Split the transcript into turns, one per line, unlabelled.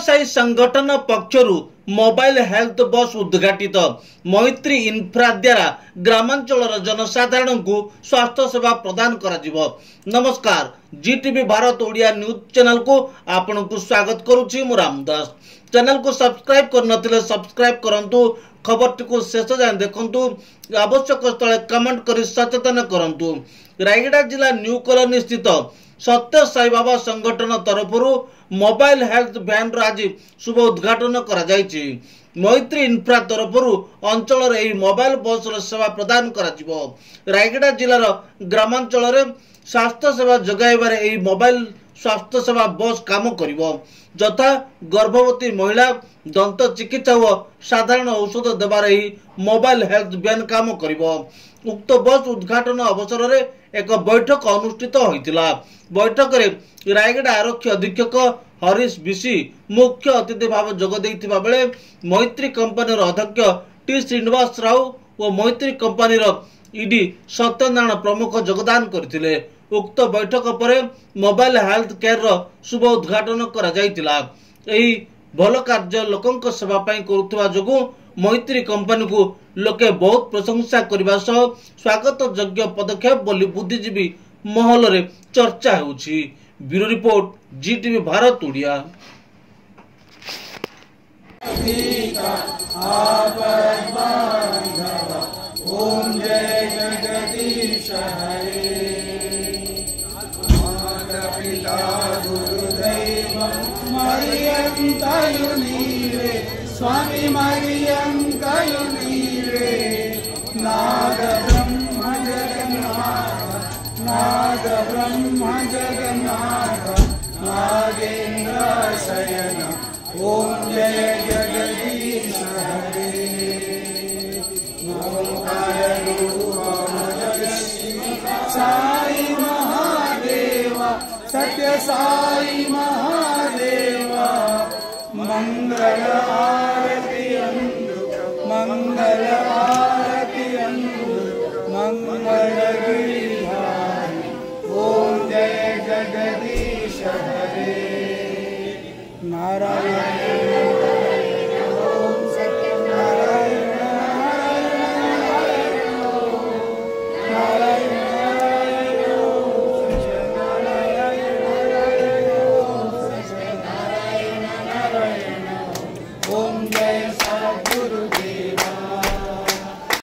सत्यसाई संगठन पक्षरु mobile health बस उद्घाटित। मैत्री इन्फ्रा द्वारा ग्रामांचल जनसाधारण को स्वास्थ्य सेवा प्रदान करा। नमस्कार, जीटीवी भारत ओडिया न्यूज चैनल को आपन को स्वागत करुछि। मु रामदास। चैनल को सब्सक्राइब करनथिले सब्सक्राइब करंतु। खबर टी शेष जाए देखंतु। आवश्यक स्थले कमेंट करी सचेतन करंतु। रायगड़ा जिला न्यू कॉलोनी स्थित सत्य साई बाबा संगठन तरफरु मोबाइल हेल्थ वैन आज शुभ उद्घाटन करा जायछि। मैत्री इन्फ्रा तरफरु अंचल एही मोबाइल बस सेवा प्रदान करा। रायगड़ा जिलार ग्रामांचल स्वास्थ्य सेवा जगाइबार एही मोबाइल स्वास्थ्य सेवा बस काम करिवो। जथा गर्भवती महिला, दंत चिकित्सा और साधारण औषध देवार एही मोबाइल हेल्थ वैन काम करिवो। उक्त बस उद्घाटन अवसर में एक बैठक अनुष्ठित होइतिला। बैठक में रायगड़ा आरक्षी अधीक्षक हरीश बिशी मुख्य अतिथि भाव जोग देइतिबा बेले मैत्री कंपनी अध्यक्ष टी श्रीनिवास राव और मैत्री कंपनी ईडी सत्यनारायण प्रमुख योगदान करथिले। उक्त बैठक पर मोबाइल हेल्थ केयर शुभ उद्घाटन करा जाइतिला। एही भल कार्य लोकंक सेवा पई करुथबा जोगु मैत्री कंपनी को लोके बहुत प्रशंसा करबा सह स्वागत योग्य पदक्षेप बोली बुद्धिजीवी महल रे चर्चा होउछि। Bureau report, Zee TV Bharat Odia.
ओम जय जगदीश हरे। माता पिता गुरुदैव मरियम तयुनीरे, स्वामी मरियम तयुनीरे। नाद ब्रह्म जगन्नाथ, नाद ब्रह्म जगन्नाथ, नागेन्द्र शयन। ओम जय जगदीश हरे। साई महादेवा, सत्य साई महादेवा। मंगल आरती, मंगल